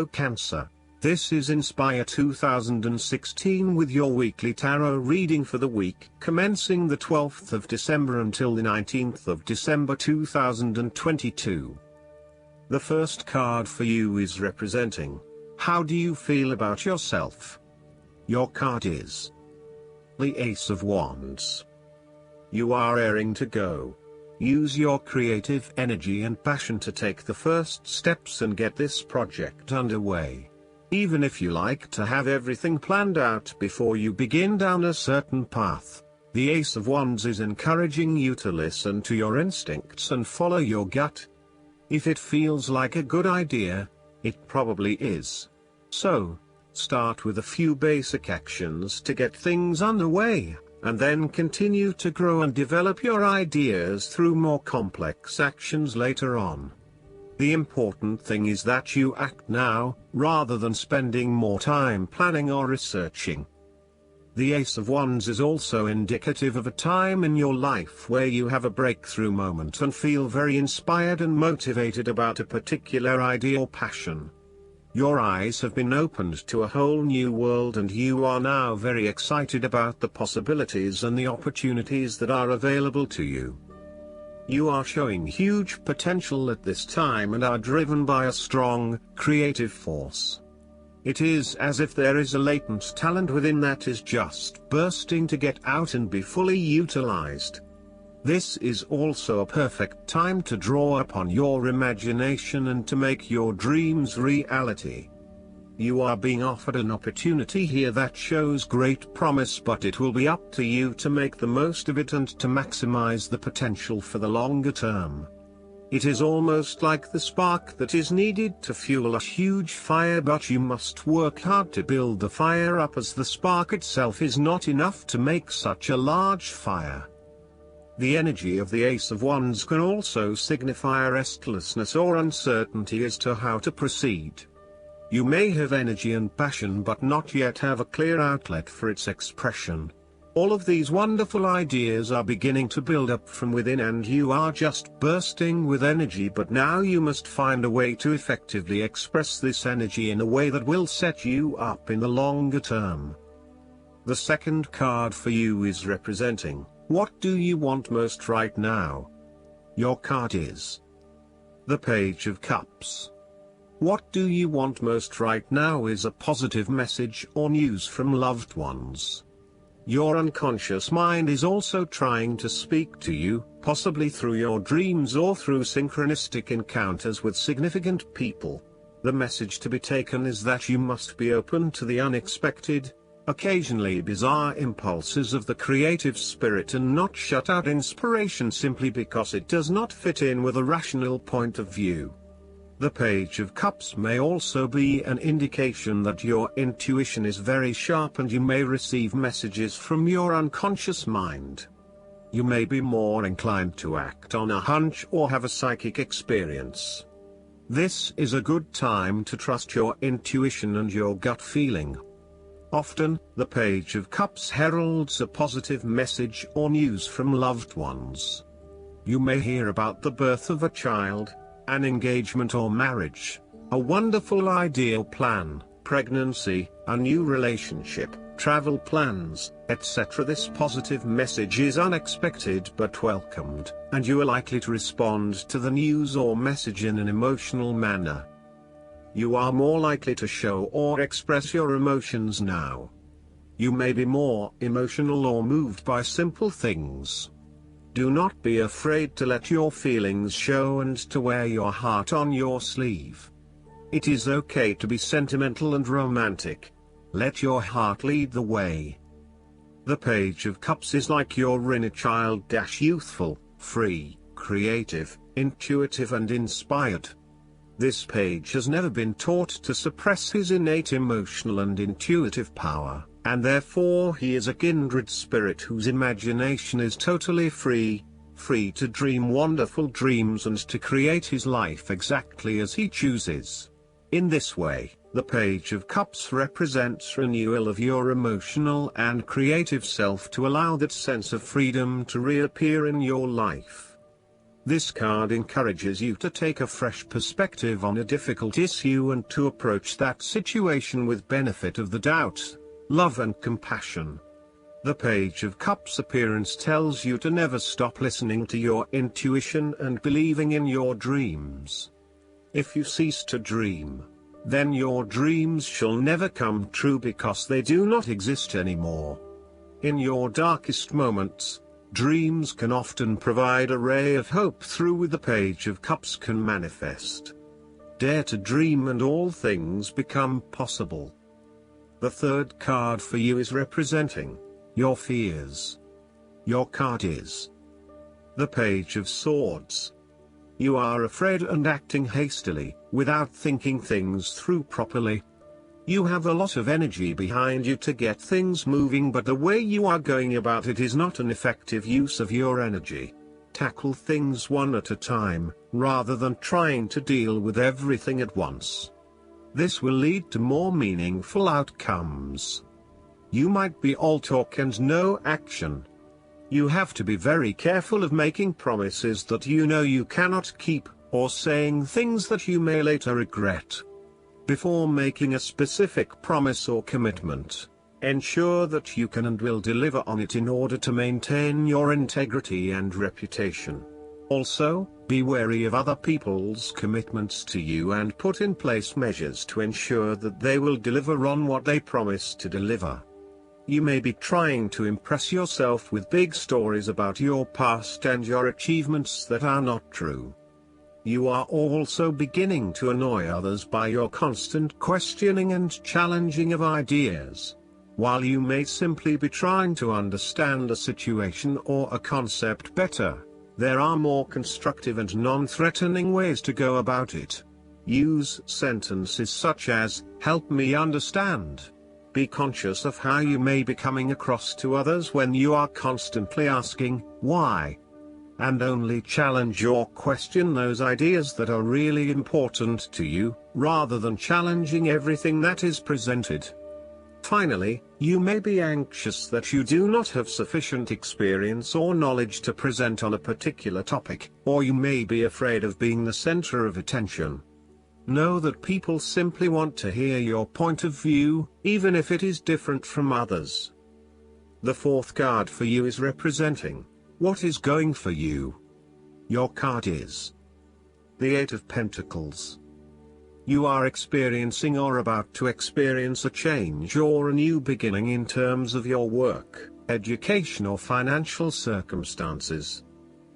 Hello Cancer. This is Inspire 2016 with your weekly tarot reading for the week commencing the 12th of December until the 19th of December 2022. The first card for you is representing, how do you feel about yourself? Your card is the Ace of Wands. You are raring to go. Use your creative energy and passion to take the first steps and get this project underway. Even if you like to have everything planned out before you begin down a certain path, the Ace of Wands is encouraging you to listen to your instincts and follow your gut. If it feels like a good idea, it probably is. So, start with a few basic actions to get things underway, and then continue to grow and develop your ideas through more complex actions later on. The important thing is that you act now, rather than spending more time planning or researching. The Ace of Wands is also indicative of a time in your life where you have a breakthrough moment and feel very inspired and motivated about a particular idea or passion. Your eyes have been opened to a whole new world and you are now very excited about the possibilities and the opportunities that are available to you. You are showing huge potential at this time and are driven by a strong, creative force. It is as if there is a latent talent within that is just bursting to get out and be fully utilized. This is also a perfect time to draw upon your imagination and to make your dreams reality. You are being offered an opportunity here that shows great promise, but it will be up to you to make the most of it and to maximize the potential for the longer term. It is almost like the spark that is needed to fuel a huge fire, but you must work hard to build the fire up, as the spark itself is not enough to make such a large fire. The energy of the Ace of Wands can also signify restlessness or uncertainty as to how to proceed. You may have energy and passion but not yet have a clear outlet for its expression. All of these wonderful ideas are beginning to build up from within and you are just bursting with energy, but now you must find a way to effectively express this energy in a way that will set you up in the longer term. The second card for you is representing, what do you want most right now? Your card is the Page of Cups. What do you want most right now is a positive message or news from loved ones. Your unconscious mind is also trying to speak to you, possibly through your dreams or through synchronistic encounters with significant people. The message to be taken is that you must be open to the unexpected, occasionally bizarre impulses of the creative spirit and not shut out inspiration simply because it does not fit in with a rational point of view. The Page of Cups may also be an indication that your intuition is very sharp and you may receive messages from your unconscious mind. You may be more inclined to act on a hunch or have a psychic experience. This is a good time to trust your intuition and your gut feeling. Often, the Page of Cups heralds a positive message or news from loved ones. You may hear about the birth of a child, an engagement or marriage, a wonderful ideal plan, pregnancy, a new relationship, travel plans, etc. This positive message is unexpected but welcomed, and you are likely to respond to the news or message in an emotional manner. You are more likely to show or express your emotions now. You may be more emotional or moved by simple things. Do not be afraid to let your feelings show and to wear your heart on your sleeve. It is okay to be sentimental and romantic. Let your heart lead the way. The Page of Cups is like your inner child, youthful, free, creative, intuitive and inspired. This page has never been taught to suppress his innate emotional and intuitive power, and therefore he is a kindred spirit whose imagination is totally free to dream wonderful dreams and to create his life exactly as he chooses. In this way, the Page of Cups represents renewal of your emotional and creative self to allow that sense of freedom to reappear in your life. This card encourages you to take a fresh perspective on a difficult issue and to approach that situation with benefit of the doubt, love and compassion. The Page of Cups appearance tells you to never stop listening to your intuition and believing in your dreams. If you cease to dream, then your dreams shall never come true because they do not exist anymore. In your darkest moments, dreams can often provide a ray of hope through the Page of Cups can manifest. Dare to dream and all things become possible. The third card for you is representing your fears. Your card is the Page of Swords. You are afraid and acting hastily, without thinking things through properly. You have a lot of energy behind you to get things moving, but the way you are going about it is not an effective use of your energy. Tackle things one at a time, rather than trying to deal with everything at once. This will lead to more meaningful outcomes. You might be all talk and no action. You have to be very careful of making promises that you know you cannot keep, or saying things that you may later regret. Before making a specific promise or commitment, ensure that you can and will deliver on it in order to maintain your integrity and reputation. Also, be wary of other people's commitments to you and put in place measures to ensure that they will deliver on what they promise to deliver. You may be trying to impress yourself with big stories about your past and your achievements that are not true. You are also beginning to annoy others by your constant questioning and challenging of ideas. While you may simply be trying to understand a situation or a concept better, there are more constructive and non-threatening ways to go about it. Use sentences such as, "Help me understand." Be conscious of how you may be coming across to others when you are constantly asking, "Why?" And only challenge or question those ideas that are really important to you, rather than challenging everything that is presented. Finally, you may be anxious that you do not have sufficient experience or knowledge to present on a particular topic, or you may be afraid of being the center of attention. Know that people simply want to hear your point of view, even if it is different from others. The fourth card for you is representing what is going for you. Your card is the Eight of Pentacles. You are experiencing or about to experience a change or a new beginning in terms of your work, education or financial circumstances.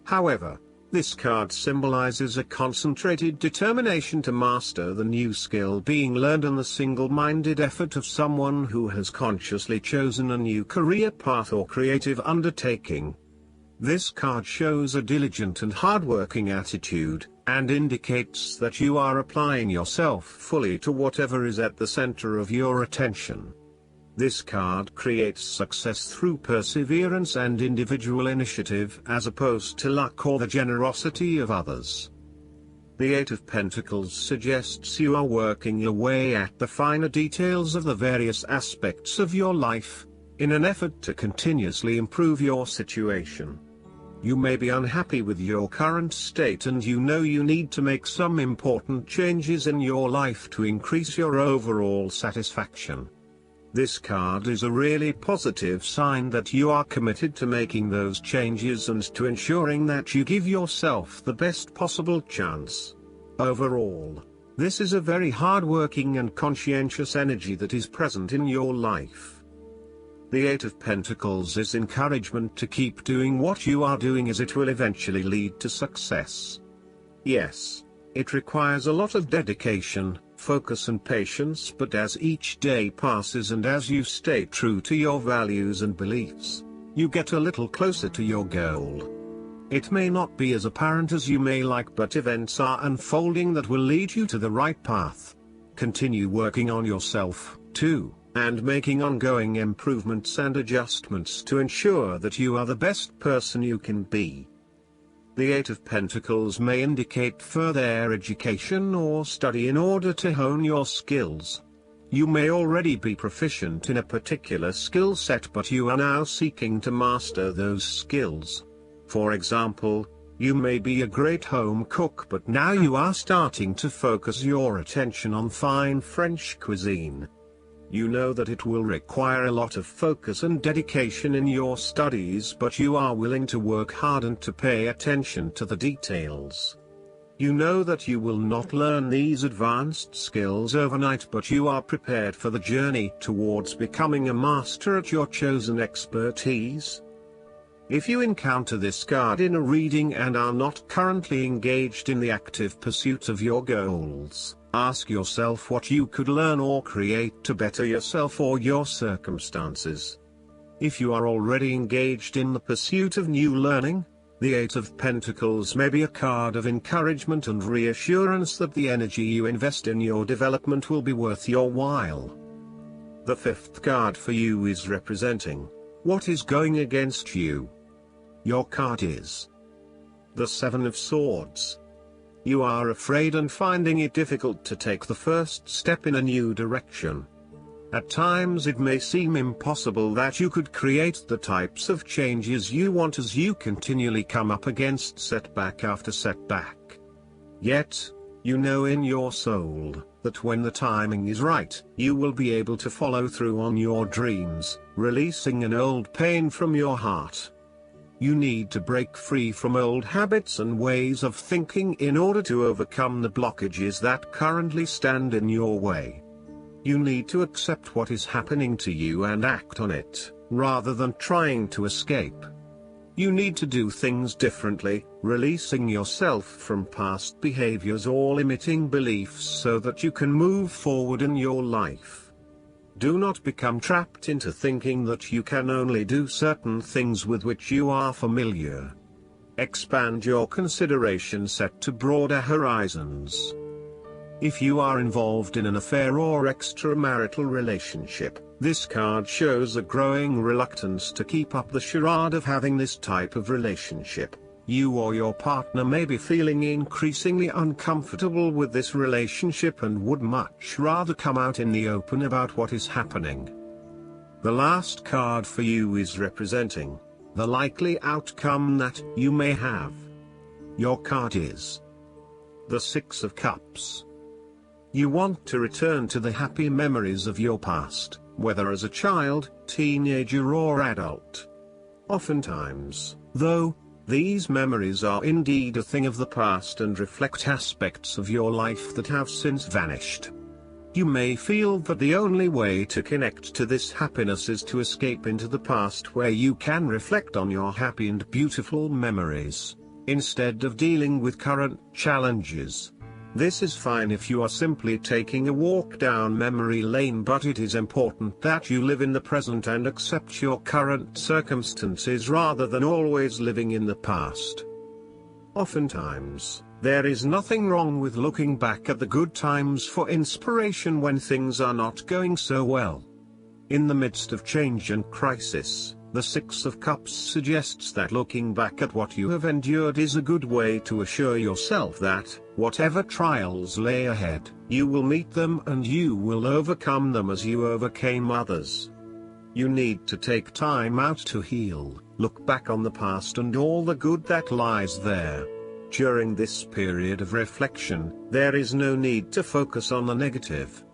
However, this card symbolizes a concentrated determination to master the new skill being learned and the single-minded effort of someone who has consciously chosen a new career path or creative undertaking. This card shows a diligent and hardworking attitude, and indicates that you are applying yourself fully to whatever is at the center of your attention. This card creates success through perseverance and individual initiative as opposed to luck or the generosity of others. The Eight of Pentacles suggests you are working your way at the finer details of the various aspects of your life, in an effort to continuously improve your situation. You may be unhappy with your current state and you know you need to make some important changes in your life to increase your overall satisfaction. This card is a really positive sign that you are committed to making those changes and to ensuring that you give yourself the best possible chance. Overall, this is a very hard-working and conscientious energy that is present in your life. The Eight of Pentacles is encouragement to keep doing what you are doing as it will eventually lead to success. Yes, it requires a lot of dedication, focus and patience, but as each day passes and as you stay true to your values and beliefs, you get a little closer to your goal. It may not be as apparent as you may like, but events are unfolding that will lead you to the right path. Continue working on yourself, too, and making ongoing improvements and adjustments to ensure that you are the best person you can be. The Eight of Pentacles may indicate further education or study in order to hone your skills. You may already be proficient in a particular skill set, but you are now seeking to master those skills. For example, You may be a great home cook, but now you are starting to focus your attention on fine French cuisine. You know that it will require a lot of focus and dedication in your studies, but you are willing to work hard and to pay attention to the details. You know that you will not learn these advanced skills overnight, but you are prepared for the journey towards becoming a master at your chosen expertise. If you encounter this card in a reading and are not currently engaged in the active pursuit of your goals, ask yourself what you could learn or create to better yourself or your circumstances. If you are already engaged in the pursuit of new learning, the Eight of Pentacles may be a card of encouragement and reassurance that the energy you invest in your development will be worth your while. The fifth card for you is representing what is going against you. Your card is the Seven of Swords. You are afraid and finding it difficult to take the first step in a new direction. At times it may seem impossible that you could create the types of changes you want as you continually come up against setback after setback. Yet, you know in your soul that when the timing is right, you will be able to follow through on your dreams, releasing an old pain from your heart. You need to break free from old habits and ways of thinking in order to overcome the blockages that currently stand in your way. You need to accept what is happening to you and act on it, rather than trying to escape. You need to do things differently, releasing yourself from past behaviors or limiting beliefs so that you can move forward in your life. Do not become trapped into thinking that you can only do certain things with which you are familiar. Expand your consideration set to broader horizons. If you are involved in an affair or extramarital relationship, this card shows a growing reluctance to keep up the charade of having this type of relationship. You or your partner may be feeling increasingly uncomfortable with this relationship and would much rather come out in the open about what is happening. The last card for you is representing the likely outcome that you may have. Your card is the Six of Cups. You want to return to the happy memories of your past, whether as a child, teenager or adult. Oftentimes, though, these memories are indeed a thing of the past and reflect aspects of your life that have since vanished. You may feel that the only way to connect to this happiness is to escape into the past where you can reflect on your happy and beautiful memories, instead of dealing with current challenges. This is fine if you are simply taking a walk down memory lane, but it is important that you live in the present and accept your current circumstances rather than always living in the past. Oftentimes, there is nothing wrong with looking back at the good times for inspiration when things are not going so well. In the midst of change and crisis, the Six of Cups suggests that looking back at what you have endured is a good way to assure yourself that, whatever trials lay ahead, you will meet them and you will overcome them as you overcame others. You need to take time out to heal, look back on the past and all the good that lies there. During this period of reflection, there is no need to focus on the negative.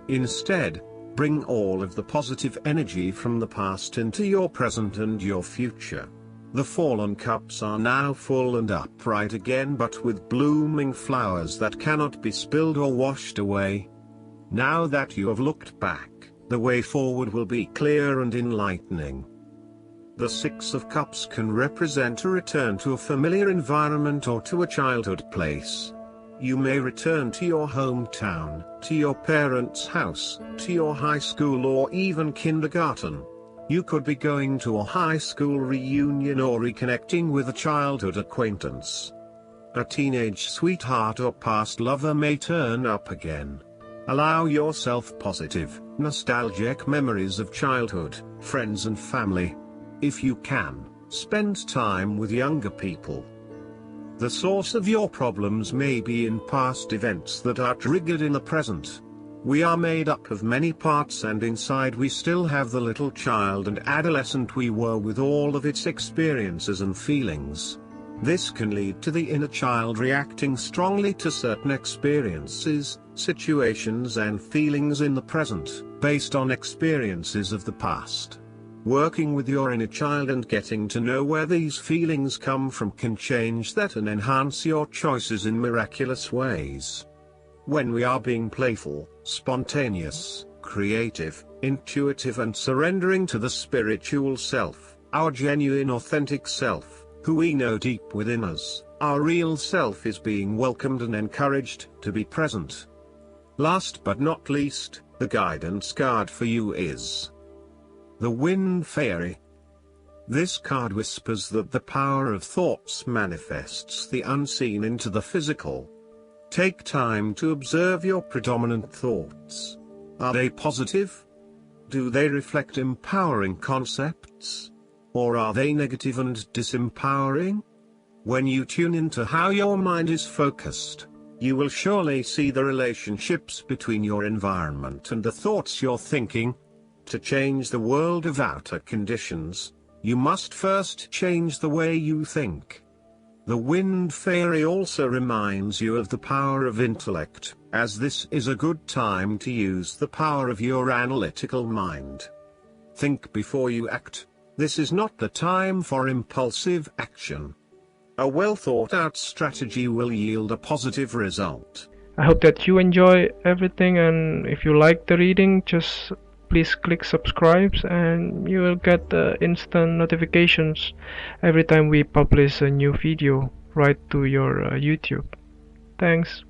Instead, bring all of the positive energy from the past into your present and your future. The fallen cups are now full and upright again, but with blooming flowers that cannot be spilled or washed away. Now that you have looked back, the way forward will be clear and enlightening. The Six of Cups can represent a return to a familiar environment or to a childhood place. You may return to your hometown, to your parents' house, to your high school or even kindergarten. You could be going to a high school reunion or reconnecting with a childhood acquaintance. A teenage sweetheart or past lover may turn up again. Allow yourself positive, nostalgic memories of childhood, friends and family. If you can, spend time with younger people. The source of your problems may be in past events that are triggered in the present. We are made up of many parts and inside we still have the little child and adolescent we were with all of its experiences and feelings. This can lead to the inner child reacting strongly to certain experiences, situations and feelings in the present, based on experiences of the past. Working with your inner child and getting to know where these feelings come from can change that and enhance your choices in miraculous ways. When we are being playful, spontaneous, creative, intuitive and surrendering to the spiritual self, our genuine authentic self, who we know deep within us, our real self is being welcomed and encouraged to be present. Last but not least, the guidance card for you is the Wind Fairy. This card whispers that the power of thoughts manifests the unseen into the physical. Take time to observe your predominant thoughts. Are they positive? Do they reflect empowering concepts? Or are they negative and disempowering? When you tune into how your mind is focused, you will surely see the relationships between your environment and the thoughts you're thinking. To change the world of outer conditions, you must first change the way you think. The Wind Fairy also reminds you of the power of intellect, as this is a good time to use the power of your analytical mind. Think before you act. This is not the time for impulsive action. A well-thought-out strategy will yield a positive result. I hope that you enjoy everything, and if you like the reading, just please click subscribe and you will get instant notifications every time we publish a new video right to your YouTube. Thanks.